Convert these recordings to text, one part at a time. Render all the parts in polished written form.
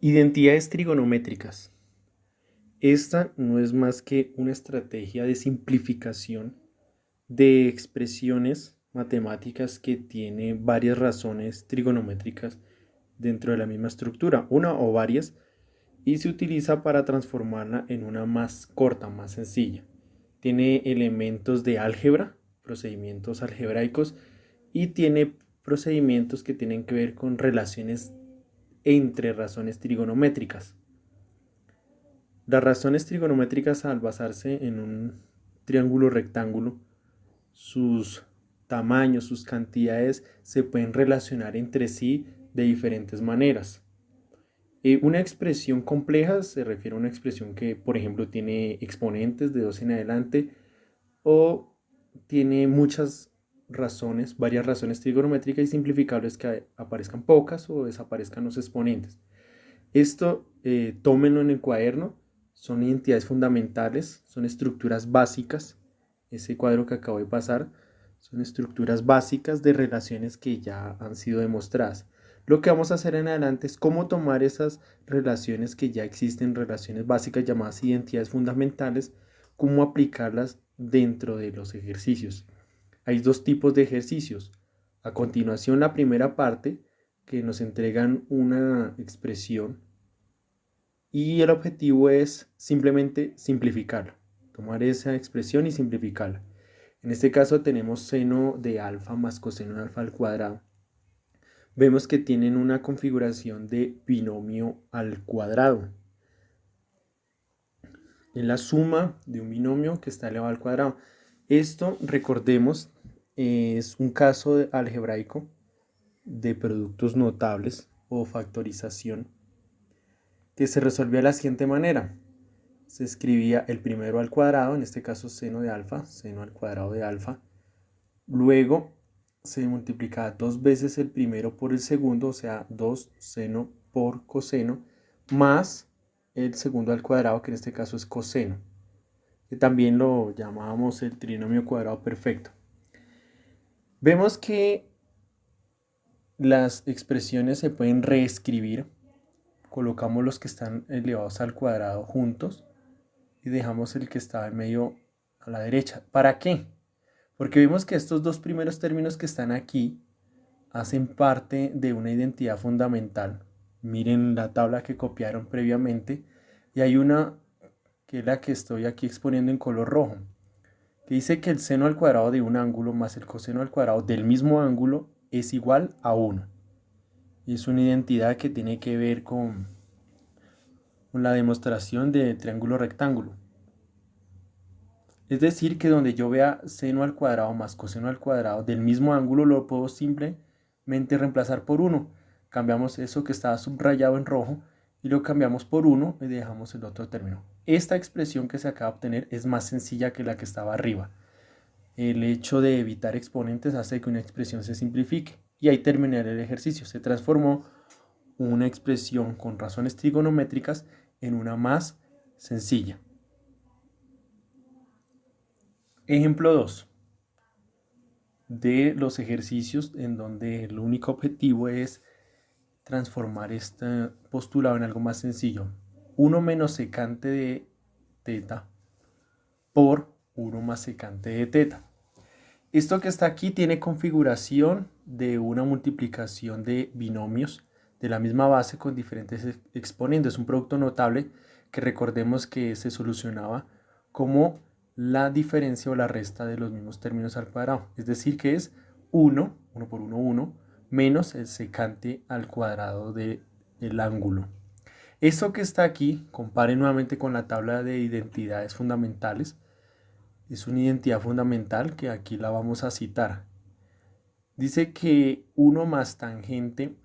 Identidades trigonométricas. Esta no es más que una estrategia de simplificación de expresiones matemáticas que tiene varias razones trigonométricas dentro de la misma estructura, una o varias, y se utiliza para transformarla en una más corta, más sencilla. Tiene elementos de álgebra, procedimientos algebraicos, y tiene procedimientos que tienen que ver con relaciones entre razones trigonométricas. Las razones trigonométricas, al basarse en un triángulo rectángulo, sus tamaños, sus cantidades se pueden relacionar entre sí de diferentes maneras. Una expresión compleja se refiere a una expresión que, por ejemplo, tiene exponentes de 2 en adelante o tiene muchas razones, varias razones trigonométricas y simplificables que aparezcan pocas o desaparezcan los exponentes. Esto tómenlo en el cuaderno, son identidades fundamentales, son estructuras básicas. Ese cuadro que acabo de pasar son estructuras básicas de relaciones que ya han sido demostradas. Lo que vamos a hacer en adelante es cómo tomar esas relaciones que ya existen, relaciones básicas llamadas identidades fundamentales, cómo aplicarlas dentro de los ejercicios. Hay dos tipos de ejercicios. A continuación, la primera parte, que nos entregan una expresión y el objetivo es simplemente simplificarla, tomar esa expresión y simplificarla. En este caso tenemos seno de alfa más coseno de alfa al cuadrado. Vemos que tienen una configuración de binomio al cuadrado. Es la suma de un binomio que está elevado al cuadrado. Esto, recordemos, es un caso algebraico de productos notables o factorización que se resolvía de la siguiente manera. Se escribía el primero al cuadrado, en este caso seno de alfa, seno al cuadrado de alfa. Luego se multiplicaba dos veces el primero por el segundo, o sea, 2 seno por coseno, más el segundo al cuadrado, que en este caso es coseno, que también lo llamábamos el trinomio cuadrado perfecto. Vemos que las expresiones se pueden reescribir. Colocamos los que están elevados al cuadrado juntos y dejamos el que estaba en medio a la derecha. ¿Para qué? Porque vemos que estos dos primeros términos que están aquí hacen parte de una identidad fundamental. Miren la tabla que copiaron previamente y hay una que es la que estoy aquí exponiendo en color rojo, que dice que el seno al cuadrado de un ángulo más el coseno al cuadrado del mismo ángulo es igual a 1. Y es una identidad que tiene que ver con la demostración de triángulo rectángulo. Es decir, que donde yo vea seno al cuadrado más coseno al cuadrado del mismo ángulo, lo puedo simplemente reemplazar por 1. Cambiamos eso que estaba subrayado en rojo y lo cambiamos por 1 y dejamos el otro término. Esta expresión que se acaba de obtener es más sencilla que la que estaba arriba. El hecho de evitar exponentes hace que una expresión se simplifique. Y ahí terminé el ejercicio. Se transformó una expresión con razones trigonométricas en una más sencilla. Ejemplo 2 de los ejercicios en donde el único objetivo es transformar este postulado en algo más sencillo. 1 menos secante de teta por 1 más secante de teta. Esto que está aquí tiene configuración de una multiplicación de binomios de la misma base con diferentes exponentes. Un producto notable que recordemos que se solucionaba como la diferencia o la resta de los mismos términos al cuadrado. Es decir, que es 1 por 1, 1, menos el secante al cuadrado del ángulo. Esto que está aquí, compare nuevamente con la tabla de identidades fundamentales. Es una identidad fundamental que aquí la vamos a citar. Dice que 1 más tangente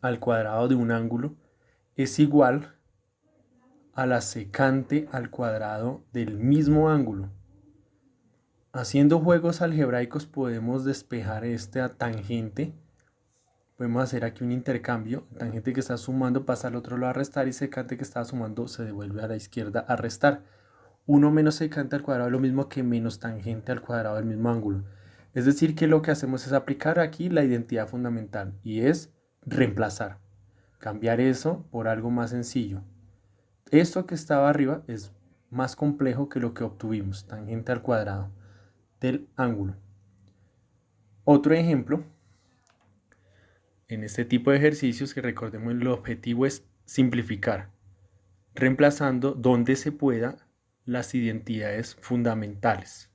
al cuadrado de un ángulo es igual a la secante al cuadrado del mismo ángulo. Haciendo juegos algebraicos podemos despejar esta tangente. Podemos hacer aquí un intercambio. Tangente que está sumando pasa al otro lado a restar y secante que está sumando se devuelve a la izquierda a restar. 1 menos secante al cuadrado es lo mismo que menos tangente al cuadrado del mismo ángulo. Es decir, que lo que hacemos es aplicar aquí la identidad fundamental y es reemplazar. cambiar eso por algo más sencillo. Esto que estaba arriba es más complejo que lo que obtuvimos, tangente al cuadrado del ángulo. Otro ejemplo, en este tipo de ejercicios que recordemos el objetivo es simplificar, reemplazando donde se pueda las identidades fundamentales.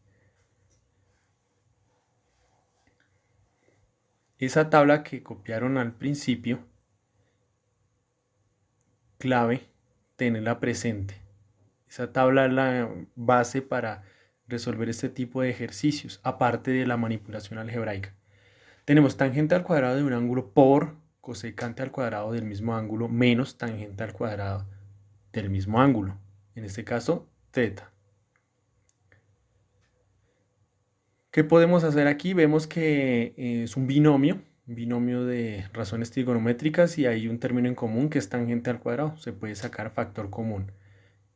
Esa tabla que copiaron al principio, clave tenerla presente. Esa tabla es la base para resolver este tipo de ejercicios, aparte de la manipulación algebraica. Tenemos tangente al cuadrado de un ángulo por cosecante al cuadrado del mismo ángulo menos tangente al cuadrado del mismo ángulo. En este caso, θ. ¿Qué podemos hacer aquí? Vemos que es un binomio de razones trigonométricas y hay un término en común que es tangente al cuadrado. Se puede sacar factor común.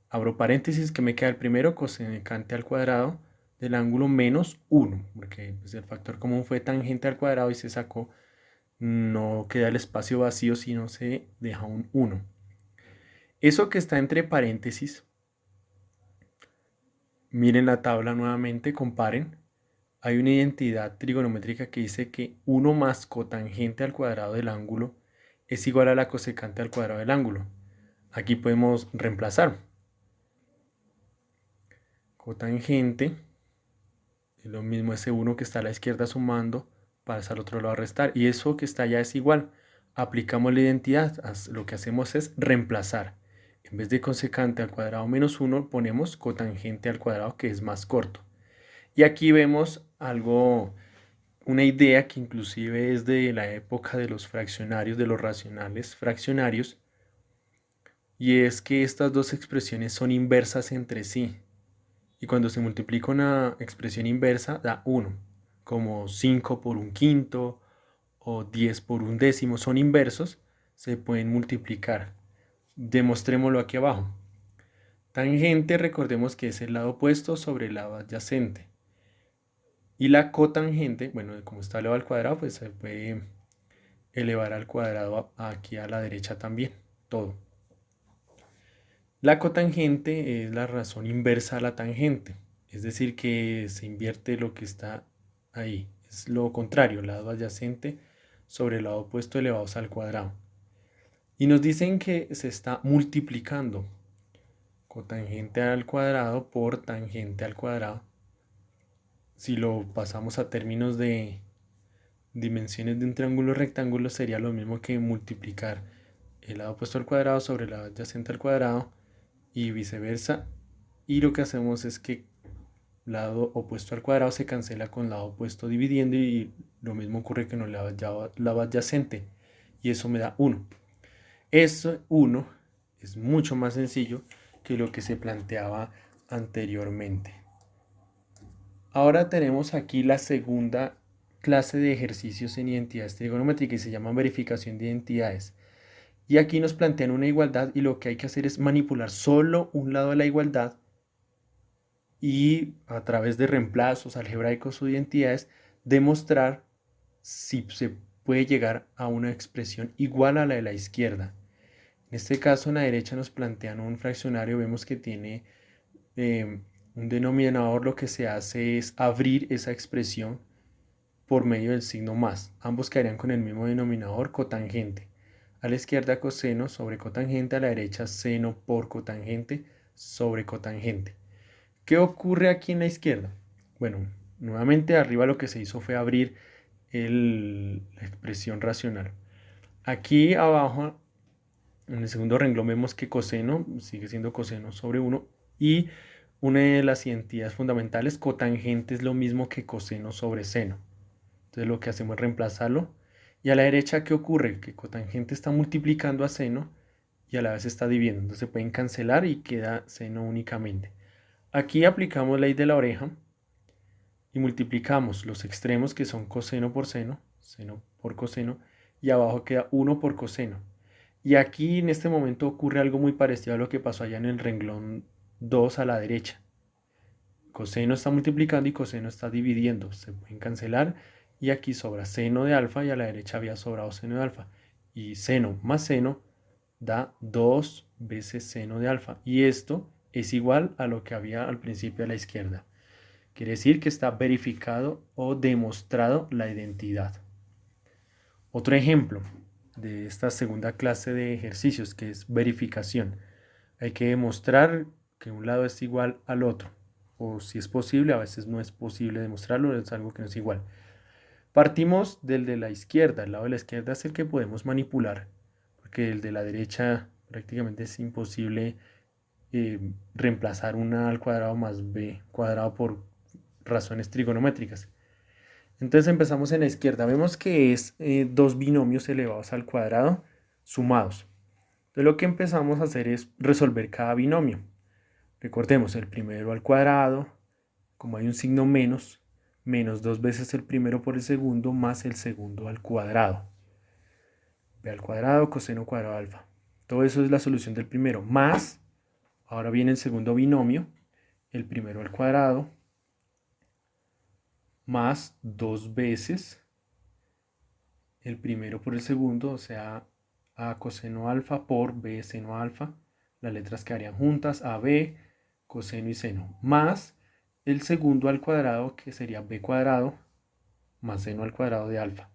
Abro paréntesis, que me queda el primero, cosecante al cuadrado del ángulo menos 1, porque pues, el factor común fue tangente al cuadrado y se sacó, no queda el espacio vacío, sino se deja un 1. Eso que está entre paréntesis, miren la tabla nuevamente, comparen. Hay una identidad trigonométrica que dice que 1 más cotangente al cuadrado del ángulo es igual a la cosecante al cuadrado del ángulo. Aquí podemos reemplazar. Cotangente es lo mismo ese 1 que está a la izquierda sumando, pasa al otro lado a restar. Y eso que está allá es igual. Aplicamos la identidad. Lo que hacemos es reemplazar. En vez de cosecante al cuadrado menos 1, ponemos cotangente al cuadrado, que es más corto. Y aquí vemos algo, una idea que inclusive es de la época de los fraccionarios, de los racionales fraccionarios, y es que estas dos expresiones son inversas entre sí. Y cuando se multiplica una expresión inversa da 1, como 5 por un quinto o 10 por un décimo, son inversos, se pueden multiplicar. Demostrémoslo aquí abajo. Tangente, recordemos que es el lado opuesto sobre el lado adyacente. Y la cotangente, bueno, como está elevado al cuadrado, pues se puede elevar al cuadrado aquí a la derecha también, todo. La cotangente es la razón inversa a la tangente, es decir, que se invierte lo que está ahí. Es lo contrario, el lado adyacente sobre el lado opuesto elevados al cuadrado. Y nos dicen que se está multiplicando cotangente al cuadrado por tangente al cuadrado. Si lo pasamos a términos de dimensiones de un triángulo rectángulo, sería lo mismo que multiplicar el lado opuesto al cuadrado sobre el lado adyacente al cuadrado y viceversa. Y lo que hacemos es que lado opuesto al cuadrado se cancela con lado opuesto dividiendo y lo mismo ocurre que en el lado adyacente y eso me da 1. Eso 1 es mucho más sencillo que lo que se planteaba anteriormente. Ahora tenemos aquí la segunda clase de ejercicios en identidades trigonométricas y se llama verificación de identidades. Y aquí nos plantean una igualdad y lo que hay que hacer es manipular solo un lado de la igualdad y a través de reemplazos algebraicos o identidades demostrar si se puede llegar a una expresión igual a la de la izquierda. En este caso, en la derecha nos plantean un fraccionario, vemos que tiene un denominador. Lo que se hace es abrir esa expresión por medio del signo más. Ambos quedarían con el mismo denominador, cotangente. A la izquierda coseno sobre cotangente, a la derecha seno por cotangente sobre cotangente. ¿Qué ocurre aquí en la izquierda? Bueno, nuevamente arriba lo que se hizo fue abrir la expresión racional. Aquí abajo, en el segundo renglón, vemos que coseno sigue siendo coseno sobre 1 y una de las identidades fundamentales, cotangente, es lo mismo que coseno sobre seno. Entonces lo que hacemos es reemplazarlo. Y a la derecha, ¿qué ocurre? Que cotangente está multiplicando a seno y a la vez está dividiendo. Entonces se pueden cancelar y queda seno únicamente. Aquí aplicamos ley de la oreja y multiplicamos los extremos, que son coseno por seno por coseno, y abajo queda 1 por coseno. Y aquí en este momento ocurre algo muy parecido a lo que pasó allá en el renglón 2 a la derecha. Coseno está multiplicando y coseno está dividiendo. Se pueden cancelar y aquí sobra seno de alfa y a la derecha había sobrado seno de alfa. y seno más seno da 2 veces seno de alfa. Y esto es igual a lo que había al principio a la izquierda. Quiere decir que está verificado o demostrado la identidad. Otro ejemplo de esta segunda clase de ejercicios, que es verificación. Hay que demostrar que un lado es igual al otro. O si es posible, a veces no es posible demostrarlo, es algo que no es igual. Partimos del de la izquierda. El lado de la izquierda es el que podemos manipular, porque el de la derecha prácticamente es imposible reemplazar una al cuadrado más b cuadrado por razones trigonométricas. Entonces empezamos en la izquierda. Vemos que es dos binomios elevados al cuadrado sumados. Entonces lo que empezamos a hacer es resolver cada binomio. Recordemos, el primero al cuadrado, como hay un signo menos, menos 2 veces el primero por el segundo, más el segundo al cuadrado. B al cuadrado, coseno cuadrado alfa. Todo eso es la solución del primero, más, ahora viene el segundo binomio, el primero al cuadrado, más 2 veces el primero por el segundo, o sea, a coseno alfa por b seno alfa. Las letras quedarían juntas, AB, coseno y seno, más el segundo al cuadrado, que sería b cuadrado, más seno al cuadrado de alfa.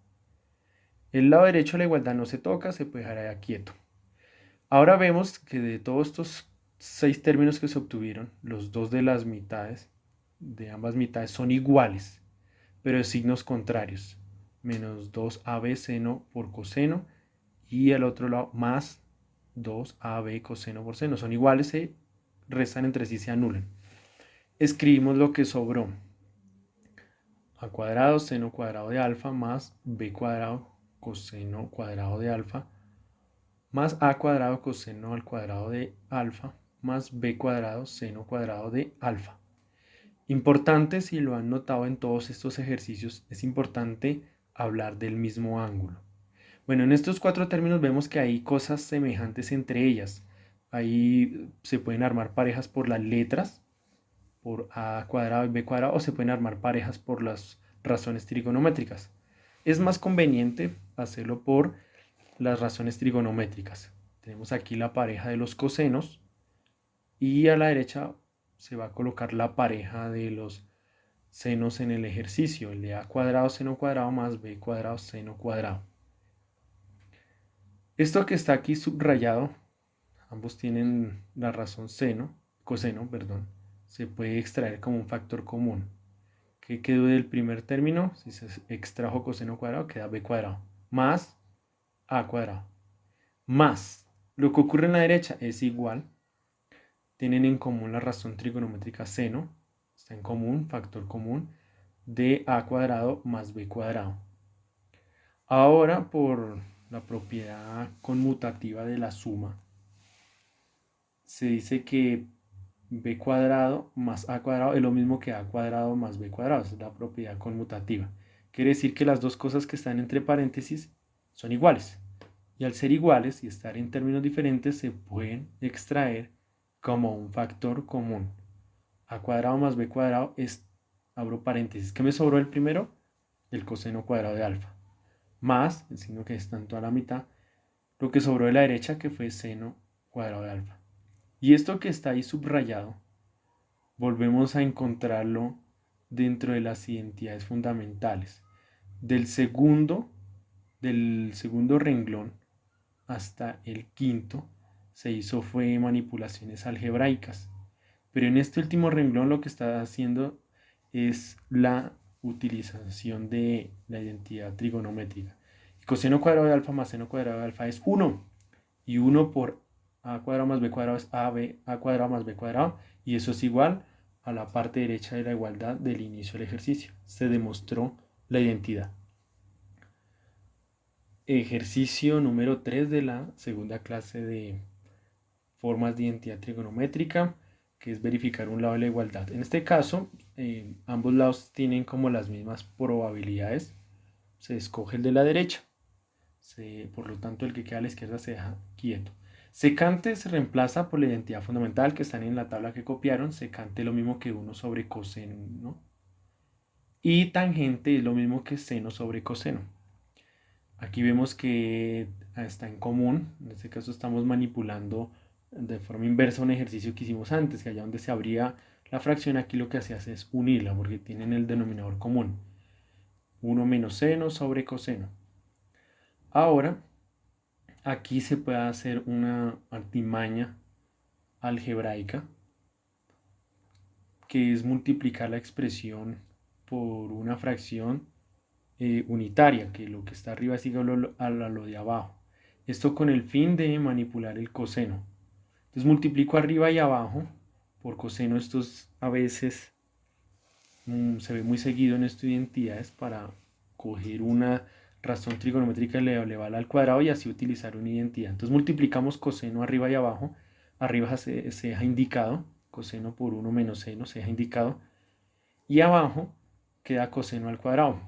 El lado derecho de la igualdad no se toca, se puede dejar ahí quieto. Ahora vemos que de todos estos 6 términos que se obtuvieron, los dos de las mitades, de ambas mitades, son iguales, pero de signos contrarios. Menos 2ab seno por coseno y al otro lado más 2ab coseno por seno. Son iguales, se restan entre sí, se anulan. Escribimos lo que sobró. A cuadrado seno cuadrado de alfa más b cuadrado coseno cuadrado de alfa más a cuadrado coseno al cuadrado de alfa más b cuadrado seno cuadrado de alfa. Importante, si lo han notado en todos estos ejercicios, es importante hablar del mismo ángulo. Bueno, en estos 4 términos vemos que hay cosas semejantes entre ellas. Ahí se pueden armar parejas por las letras, por a cuadrado y b cuadrado, o se pueden armar parejas por las razones trigonométricas. Es más conveniente hacerlo por las razones trigonométricas. Tenemos aquí la pareja de los cosenos y a la derecha se va a colocar la pareja de los senos en el ejercicio, el de a cuadrado seno cuadrado más b cuadrado seno cuadrado. Esto que está aquí subrayado, ambos tienen la razón coseno, perdón, se puede extraer como un factor común. ¿Qué quedó del primer término? Si se extrajo coseno cuadrado, queda b cuadrado, más a cuadrado, más. Lo que ocurre en la derecha es igual. Tienen en común la razón trigonométrica seno, está en común, factor común, de a cuadrado más b cuadrado. Ahora, por la propiedad conmutativa de la suma, se dice que b cuadrado más a cuadrado es lo mismo que a cuadrado más b cuadrado. Esa es la propiedad conmutativa. Quiere decir que las dos cosas que están entre paréntesis son iguales. Y al ser iguales y estar en términos diferentes, se pueden extraer como un factor común. A cuadrado más b cuadrado es, abro paréntesis, ¿qué me sobró el primero? El coseno cuadrado de alfa. Más, el signo que está en toda la mitad, lo que sobró de la derecha, que fue seno cuadrado de alfa. Y esto que está ahí subrayado, volvemos a encontrarlo dentro de las identidades fundamentales. Del segundo renglón hasta el quinto se hizo fue manipulaciones algebraicas. Pero en este último renglón lo que está haciendo es la utilización de la identidad trigonométrica. Coseno cuadrado de alfa más seno cuadrado de alfa es 1. Y 1 por a cuadrado más b cuadrado es a cuadrado más b cuadrado. Y eso es igual a la parte derecha de la igualdad del inicio del ejercicio. Se demostró la identidad. Ejercicio número 3 de la segunda clase de formas de identidad trigonométrica, que es verificar un lado de la igualdad. En este caso, ambos lados tienen como las mismas probabilidades. Se escoge el de la derecha. Por lo tanto, el que queda a la izquierda se deja quieto. Secante se reemplaza por la identidad fundamental que están en la tabla que copiaron. Secante es lo mismo que 1 sobre coseno, ¿no? Y tangente es lo mismo que seno sobre coseno. Aquí vemos que está en común. En este caso estamos manipulando de forma inversa un ejercicio que hicimos antes, que allá donde se abría la fracción, aquí lo que se hace es unirla porque tienen el denominador común. 1 menos seno sobre coseno. Ahora, aquí se puede hacer una artimaña algebraica, que es multiplicar la expresión por una fracción unitaria, que lo que está arriba es igual a lo de abajo. Esto con el fin de manipular el coseno. Entonces multiplico arriba y abajo por coseno. Esto a veces se ve muy seguido en esto de identidades para coger una razón trigonométrica elevada al cuadrado y así utilizar una identidad. Entonces multiplicamos coseno arriba y abajo. Arriba se deja indicado, coseno por 1 menos seno se deja indicado. Y abajo queda coseno al cuadrado.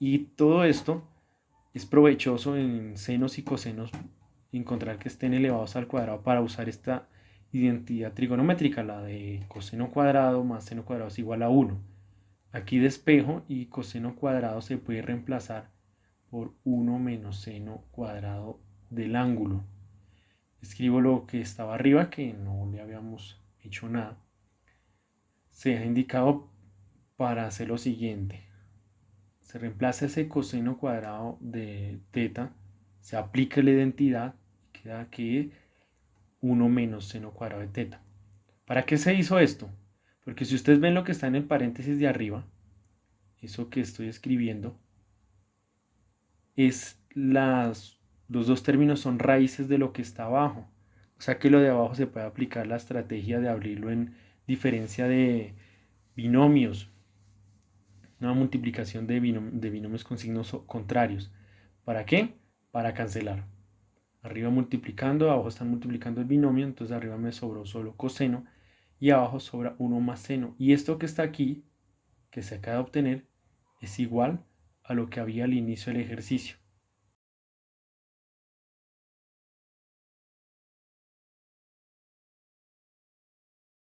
Y todo esto es provechoso en senos y cosenos encontrar que estén elevados al cuadrado para usar esta identidad trigonométrica, la de coseno cuadrado más seno cuadrado es igual a 1. Aquí despejo y coseno cuadrado se puede reemplazar por 1 menos seno cuadrado del ángulo. Escribo lo que estaba arriba, que no le habíamos hecho nada. Se ha indicado para hacer lo siguiente. Se reemplaza ese coseno cuadrado de teta, se aplica la identidad y queda que 1 menos seno cuadrado de teta. ¿Para qué se hizo esto? Porque si ustedes ven lo que está en el paréntesis de arriba, eso que estoy escribiendo, los dos términos son raíces de lo que está abajo. O sea que lo de abajo se puede aplicar la estrategia de abrirlo en diferencia de binomios, una multiplicación de binomios con signos contrarios. ¿Para qué? Para cancelar. Arriba multiplicando, abajo están multiplicando el binomio, entonces arriba me sobró solo coseno y abajo sobra 1 más seno. Y esto que está aquí, que se acaba de obtener, es igual a lo que había al inicio del ejercicio.